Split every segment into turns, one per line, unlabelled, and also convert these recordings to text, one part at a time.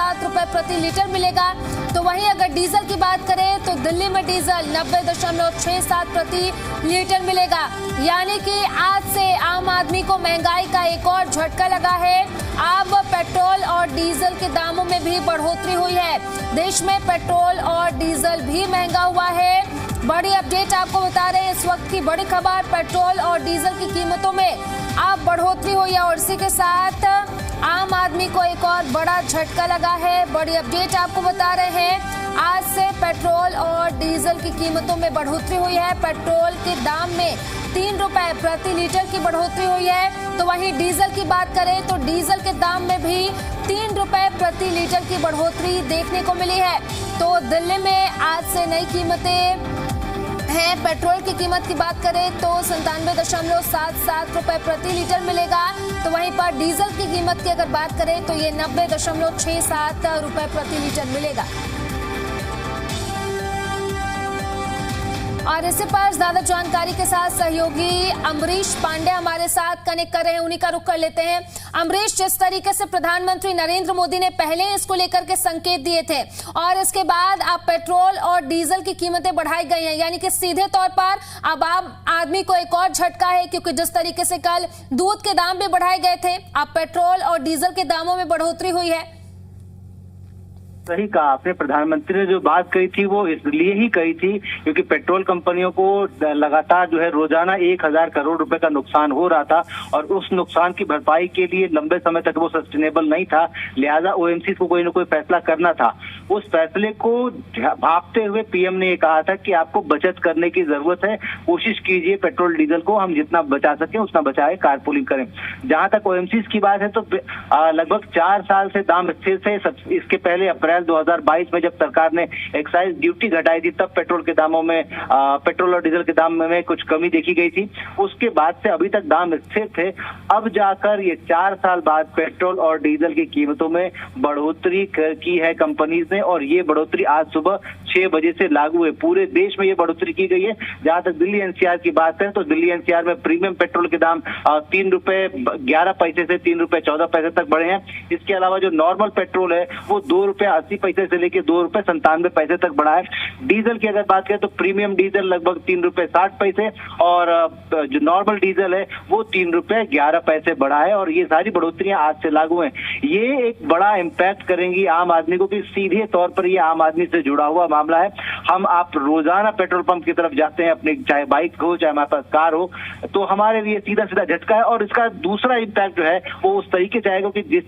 7 रुपए प्रति लीटर मिलेगा। तो वहीं अगर डीजल की बात करें तो दिल्ली में डीजल 90.67 प्रति लीटर मिलेगा। यानी कि आज से आम आदमी को महंगाई का एक और झटका लगा है। अब पेट्रोल और डीजल के दामों में भी बढ़ोतरी हुई है। देश में पेट्रोल और डीजल भी महंगा हुआ है। बड़ी अपडेट आपको बता रहे हैं, इस वक्त की बड़ी खबर, पेट्रोल और डीजल की कीमतों में अब बढ़ोतरी हुई है और इसी के साथ आम आदमी को एक और बड़ा झटका लगा है। बड़ी अपडेट आपको बता रहे हैं, आज से पेट्रोल और डीजल की कीमतों में बढ़ोतरी हुई है। पेट्रोल के दाम में 3 रुपए प्रति लीटर की बढ़ोतरी हुई है। तो वहीं डीजल की बात करें तो डीजल के दाम में भी 3 रुपए प्रति लीटर की बढ़ोतरी देखने को मिली है। तो दिल्ली में आज से नई कीमतें हैं। पेट्रोल की कीमत की बात करें तो 97.77 रुपए प्रति लीटर मिलेगा। तो वहीं पर डीजल की कीमत की अगर बात करें तो ये 90.67 रुपए प्रति लीटर मिलेगा। और इसी पर ज्यादा जानकारी के साथ सहयोगी अमरीश पांडे हमारे साथ कनेक्ट कर रहे हैं, उन्हीं का रुख कर लेते हैं। अमरीश, जिस तरीके से प्रधानमंत्री नरेंद्र मोदी ने पहले इसको लेकर के संकेत दिए थे और इसके बाद अब पेट्रोल और डीजल की कीमतें बढ़ाई गई हैं, यानी कि सीधे तौर पर अब आम आदमी को एक और झटका है, क्योंकि जिस तरीके से कल दूध के दाम भी बढ़ाए गए थे, अब पेट्रोल और डीजल के दामों में बढ़ोतरी हुई है।
सही कहा आपने, प्रधानमंत्री ने जो बात कही थी वो इसलिए ही कही थी क्योंकि पेट्रोल कंपनियों को लगातार जो है रोजाना 1000 करोड़ रुपए का नुकसान हो रहा था और उस नुकसान की भरपाई के लिए लंबे समय तक वो सस्टेनेबल नहीं था। लिहाजा ओएमसी को कोई ना कोई फैसला करना था। उस फैसले को भांपते हुए पीएम ने ये कहा था कि आपको बचत करने की जरूरत है, कोशिश कीजिए पेट्रोल डीजल को हम जितना बचा सके उतना बचाए, कारपूलिंग करें। जहां तक ओएमसी की बात है तो लगभग 4 साल से दाम स्थिर थे। इसके पहले अप्रैल 2022 में जब सरकार ने एक्साइज ड्यूटी घटाई थी तब पेट्रोल के दामों में पेट्रोल और डीजल के दाम में कुछ कमी देखी गई थी। उसके बाद से अभी तक दाम स्थिर थे। अब जाकर ये 4 साल बाद पेट्रोल और डीजल की कीमतों में बढ़ोतरी की है कंपनीज ने और ये बढ़ोतरी आज सुबह 6 बजे से लागू है। पूरे देश में ये बढ़ोतरी की गई है। जहां तक दिल्ली एनसीआर की बात करें तो दिल्ली एनसीआर में प्रीमियम पेट्रोल के दाम 3 रुपए 11 पैसे से 3 रुपए 14 पैसे तक बढ़े हैं। इसके अलावा जो नॉर्मल पेट्रोल है वो 2 रुपए 80 पैसे से लेकर 2 रुपए 97 पैसे तक बढ़ा है। डीजल की अगर बात करें तो प्रीमियम डीजल लगभग 3 रुपए 60 पैसे और जो नॉर्मल डीजल है वो 3 रुपए 11 पैसे बढ़ा है और ये सारी बढ़ोतरियां आज से लागू हैं। ये एक बड़ा इम्पैक्ट करेंगी आम आदमी को कि सीधे तौर पर ये आम आदमी से जुड़ा हुआ मामला है। हम आप रोजाना पेट्रोल पंप की तरफ जाते हैं, अपनी चाहे बाइक हो चाहे हमारे पास कार हो, तो हमारे लिए सीधा सीधा झटका है। और इसका दूसरा इम्पैक्ट जो है वो उस तरीके से आएगा कि जिस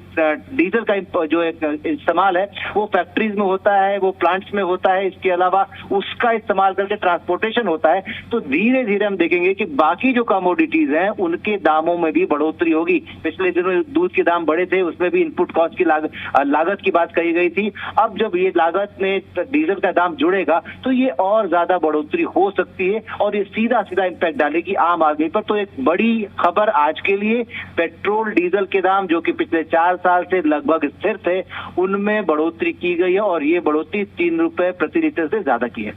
डीजल का जो इस्तेमाल है वो फैक्ट्रीज में होता है, वो प्लांट्स में होता है, इसके अलावा उसका इस्तेमाल करके ट्रांसपोर्टेशन होता है। तो धीरे धीरे हम देखेंगे कि बाकी जो कमोडिटीज हैं उनके दामों में भी बढ़ोतरी होगी। पिछले दिनों दूध के दाम बढ़े थे, उसमें भी इनपुट कॉस्ट की लागत की बात कही गई थी। अब जब ये लागत में डीजल का दाम जुड़ेगा तो ये और ज्यादा बढ़ोतरी हो सकती है और ये सीधा सीधा इम्पैक्ट डालेगी आम आदमी पर। तो एक बड़ी खबर आज के लिए, पेट्रोल डीजल के दाम जो कि पिछले 4 साल से लगभग स्थिर थे उनमें बढ़ोतरी की गई है और ये बढ़ोतरी 3 रुपए प्रति लीटर से ज्यादा की है।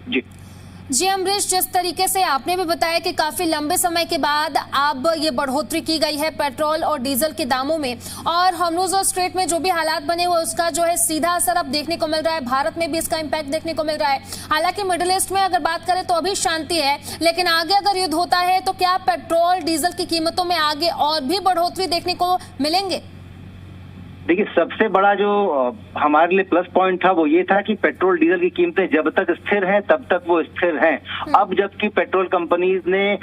जी अमरीश, जिस तरीके से आपने भी बताया कि काफी लंबे समय के बाद अब ये बढ़ोतरी की गई है पेट्रोल और डीजल के दामों में और हॉर्मुज़ और स्ट्रेट में जो भी हालात बने हुए उसका जो है सीधा असर अब देखने को मिल रहा है। भारत में भी इसका इम्पैक्ट देखने को मिल रहा है। हालांकि मिडिल ईस्ट में अगर बात करें तो अभी शांति है, लेकिन आगे अगर युद्ध होता है तो क्या पेट्रोल डीजल की कीमतों में आगे और भी बढ़ोतरी देखने को मिलेंगे?
देखिए, सबसे बड़ा जो हमारे लिए प्लस पॉइंट था वो ये था कि पेट्रोल डीजल की कीमतें जब तक स्थिर हैं तब तक वो स्थिर हैं। अब जबकि पेट्रोल कंपनीज ने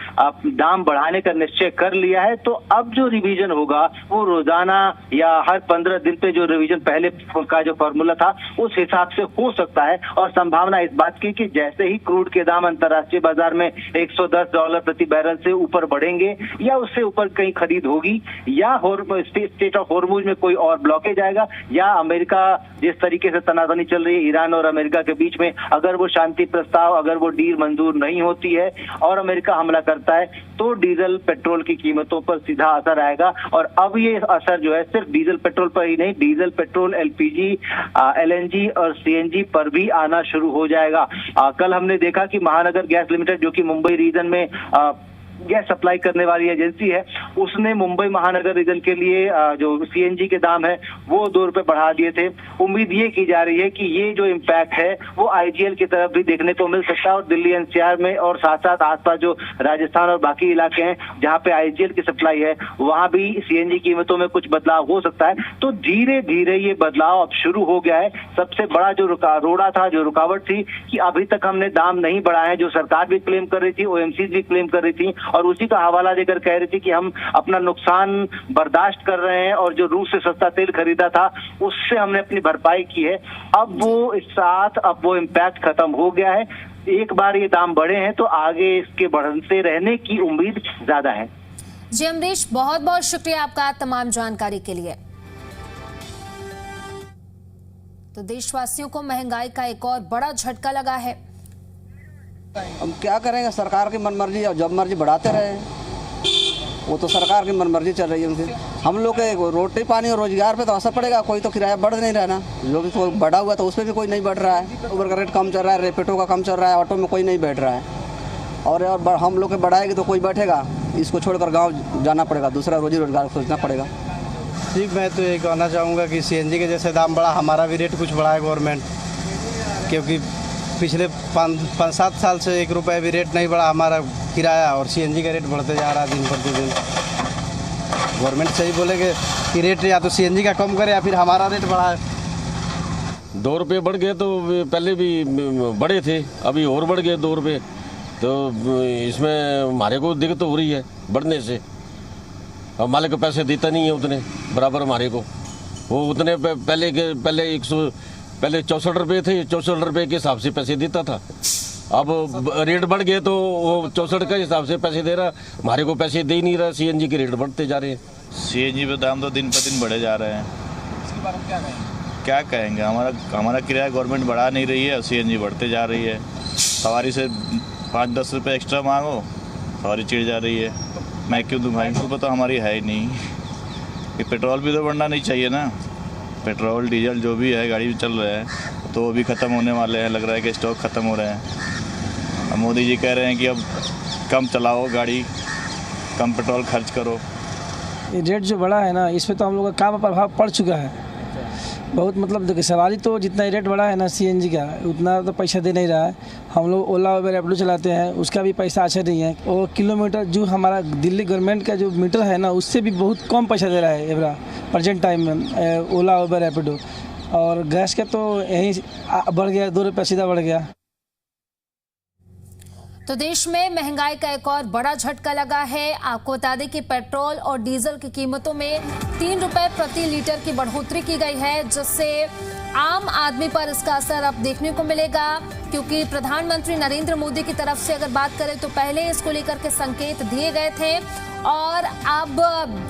दाम बढ़ाने का निश्चय कर लिया है तो अब जो रिवीजन होगा वो रोजाना या हर 15 दिन पे जो रिवीजन पहले का जो फॉर्मूला था उस हिसाब से हो सकता है। और संभावना इस बात की कि जैसे ही क्रूड के दाम अंतर्राष्ट्रीय बाजार में $110 प्रति बैरल से ऊपर बढ़ेंगे या उससे ऊपर कहीं खरीद होगी या स्टेट ऑफ हॉर्मुज़ में कोई और ब्लॉकेज आएगा या अमेरिका जिस तरीके से तनातनी चल रही है ईरान और अमेरिका के बीच में, अगर वो शांति प्रस्ताव, अगर वो डील मंजूर नहीं होती है और अमेरिका हमला करता है तो डीजल पेट्रोल की कीमतों पर सीधा असर आएगा। और अब ये असर जो है सिर्फ डीजल पेट्रोल पर ही नहीं, डीजल पेट्रोल, एलपीजी, एलएनजी और सीएनजी पर भी आना शुरू हो जाएगा। कल हमने देखा कि महानगर गैस लिमिटेड जो कि मुंबई रीजन में गैस सप्लाई करने वाली एजेंसी है, उसने मुंबई महानगर निगम के लिए जो सीएनजी के दाम है वो 2 रुपए बढ़ा दिए थे। उम्मीद ये की जा रही है कि ये जो इम्पैक्ट है वो आईजीएल की तरफ भी देखने को मिल सकता है और दिल्ली एनसीआर में और साथ साथ आसपास जो राजस्थान और बाकी इलाके हैं जहां पे आईजीएल की सप्लाई है वहां भी सीएनजी कीमतों में कुछ बदलाव हो सकता है। तो धीरे धीरे ये बदलाव अब शुरू हो गया है। सबसे बड़ा जो रोड़ा था, जो रुकावट थी कि अभी तक हमने दाम नहीं बढ़ाए, जो सरकार भी क्लेम कर रही थी, ओएमसी भी क्लेम कर रही थी और उसी का हवाला देकर कह रही थी कि हम अपना नुकसान बर्दाश्त कर रहे हैं और जो रूस से सस्ता तेल खरीदा था उससे हमने अपनी भरपाई की है। अब वो इम्पैक्ट खत्म हो गया है। एक बार ये दाम बढ़े हैं तो आगे इसके बढ़ते रहने की उम्मीद ज्यादा है।
जी अमरीश, बहुत बहुत शुक्रिया आपका तमाम जानकारी के लिए। तो देशवासियों को महंगाई का एक और बड़ा झटका लगा है।
हम क्या करेंगे, सरकार की मनमर्जी, जब मर्जी बढ़ाते रहे, वो तो सरकार की मनमर्जी चल रही है उनकी। हम लोग के रोटी पानी और रोजगार पे तो असर पड़ेगा। कोई तो किराया बढ़ नहीं रहा ना, जो भी तो बढ़ा हुआ तो उस पर भी कोई नहीं बढ़ रहा है। उबर का रेट कम चल रहा है, रैपिडो का कम चल रहा है, ऑटो में कोई नहीं बैठ रहा है। और हम लोग के बढ़ाएगी तो कोई बैठेगा, इसको छोड़कर गाँव जाना पड़ेगा, दूसरा रोजी रोजगार सोचना पड़ेगा।
ठीक, मैं तो ये कहना चाहूँगा कि सीएनजी के जैसे दाम बढ़ा, हमारा भी रेट कुछ बढ़ाए गवर्नमेंट, क्योंकि पिछले 5-7 साल से 1 रुपये भी रेट नहीं बढ़ा हमारा किराया, और सीएनजी का रेट बढ़ते जा रहा है दिन प्रतिदिन। गवर्नमेंट सही बोलेगे कि रेट या तो सीएनजी का कम करे या फिर हमारा रेट बढ़ाए।
2 रुपये बढ़ गए तो पहले भी बढ़े थे, अभी और बढ़ गए 2 रुपये, तो इसमें हमारे को दिक्कत हो रही है बढ़ने से। अब मालिक को पैसे देता नहीं है उतने बराबर हमारे को। वो उतने पहले 64 रुपये थे, 64 रुपये के हिसाब से पैसे देता था। अब रेट बढ़ गए तो वो 64 के हिसाब से पैसे दे रहा, हमारे को पैसे दे ही नहीं रहा। सीएनजी के रेट बढ़ते जा रहे हैं।
सीएनजी पे दाम तो दिन पर दिन बढ़े जा रहे हैं।
इसके बारे में
क्या कहेंगे, हमारा किराया गवर्नमेंट बढ़ा नहीं रही है, सीएनजी बढ़ते जा रही है। सवारी से 5-10 रुपये एक्स्ट्रा मांगो, सवारी चिढ़ जा रही है। मैं क्यों दूँ भाई, इनको तो हमारी है ही नहीं। कि पेट्रोल भी तो बढ़ना नहीं चाहिए ना। पेट्रोल डीजल जो भी है गाड़ी चल रहे हैं तो वो भी ख़त्म होने वाले हैं। लग रहा है कि स्टॉक ख़त्म हो रहे हैं। अब मोदी जी कह रहे हैं कि अब कम चलाओ गाड़ी, कम पेट्रोल खर्च करो।
ये रेट जो बढ़ा है ना, इस पर तो हम लोग का काम प्रभाव पड़ चुका है बहुत। मतलब देखिए, सवारी तो जितना रेट बढ़ा है ना सीएनजी का, उतना तो पैसा दे नहीं रहा है। हम लोग ओला उबर रैपिडो चलाते हैं, उसका भी पैसा अच्छा नहीं है। और किलोमीटर जो हमारा दिल्ली गवर्नमेंट का जो मीटर है ना, उससे भी बहुत कम पैसा दे रहा है एवरा प्रेजेंट टाइम में ओला उबर रैपिडो। और गैस का तो यहीं बढ़ गया, 2 रुपये सीधा बढ़ गया।
तो देश में महंगाई का एक और बड़ा झटका लगा है। आपको बता दें कि पेट्रोल और डीजल की कीमतों में 3 रुपए प्रति लीटर की बढ़ोतरी की गई है, जिससे आम आदमी पर इसका असर अब देखने को मिलेगा। क्योंकि प्रधानमंत्री नरेंद्र मोदी की तरफ से अगर बात करें तो पहले इसको लेकर के संकेत दिए गए थे, और अब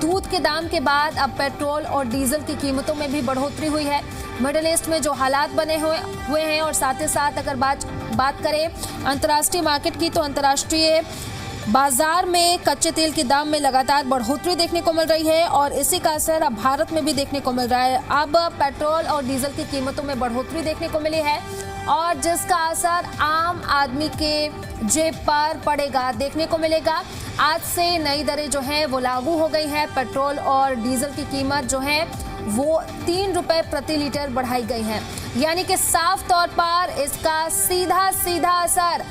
दूध के दाम के बाद अब पेट्रोल और डीजल की कीमतों में भी बढ़ोतरी हुई है। मिडिल ईस्ट में जो हालात बने हुए हैं, और साथ ही साथ अगर बात करें अंतर्राष्ट्रीय मार्केट की, तो अंतर्राष्ट्रीय बाजार में कच्चे तेल के दाम में लगातार बढ़ोतरी देखने को मिल रही है, और इसी का असर अब भारत में भी देखने को मिल रहा है। अब पेट्रोल और डीजल की कीमतों में बढ़ोतरी देखने को मिली है, और जिसका असर आम आदमी के जेब पर पड़ेगा, देखने को मिलेगा। आज से नई दरें जो हैं वो लागू हो गई हैं। पेट्रोल और डीजल की कीमत जो है वो 3 रुपए प्रति लीटर बढ़ाई गई है। यानी कि साफ तौर पर इसका सीधा असर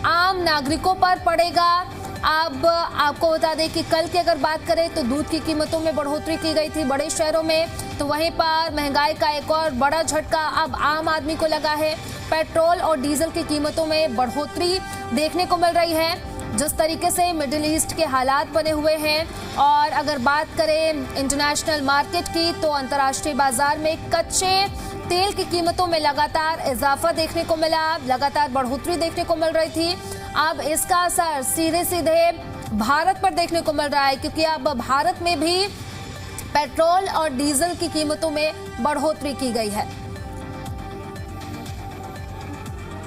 आम नागरिकों पर पड़ेगा। अब आपको बता दें कि कल की अगर बात करें तो दूध की कीमतों में बढ़ोतरी की गई थी बड़े शहरों में, तो वहीं पर महंगाई का एक और बड़ा झटका अब आम आदमी को लगा है। पेट्रोल और डीजल की कीमतों में बढ़ोतरी देखने को मिल रही है। जिस तरीके से मिडिल ईस्ट के हालात बने हुए हैं, और अगर बात करें इंटरनेशनल मार्केट की, तो अंतर्राष्ट्रीय बाजार में कच्चे तेल की कीमतों में लगातार इजाफा देखने को मिला, लगातार बढ़ोतरी देखने को मिल रही थी। अब इसका असर सीधे भारत पर देखने को मिल रहा है, क्योंकि अब भारत में भी पेट्रोल और डीजल की कीमतों में बढ़ोतरी की गई है।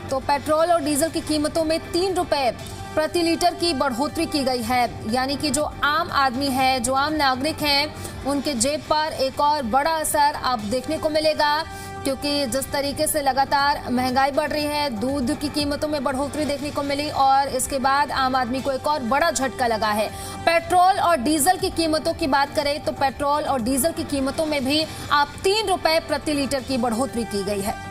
तो पेट्रोल और डीजल की कीमतों में 3 रुपए प्रति लीटर की बढ़ोतरी की गई है। यानी कि जो आम आदमी है, जो आम नागरिक हैं, उनके जेब पर एक और बड़ा असर अब देखने को मिलेगा। क्योंकि जिस तरीके से लगातार महंगाई बढ़ रही है, दूध की कीमतों में बढ़ोतरी देखने को मिली और इसके बाद आम आदमी को एक और बड़ा झटका लगा है। पेट्रोल और डीजल की कीमतों की बात करें तो पेट्रोल और डीजल की कीमतों में भी अब 3 रुपए प्रति लीटर की बढ़ोतरी की गई है।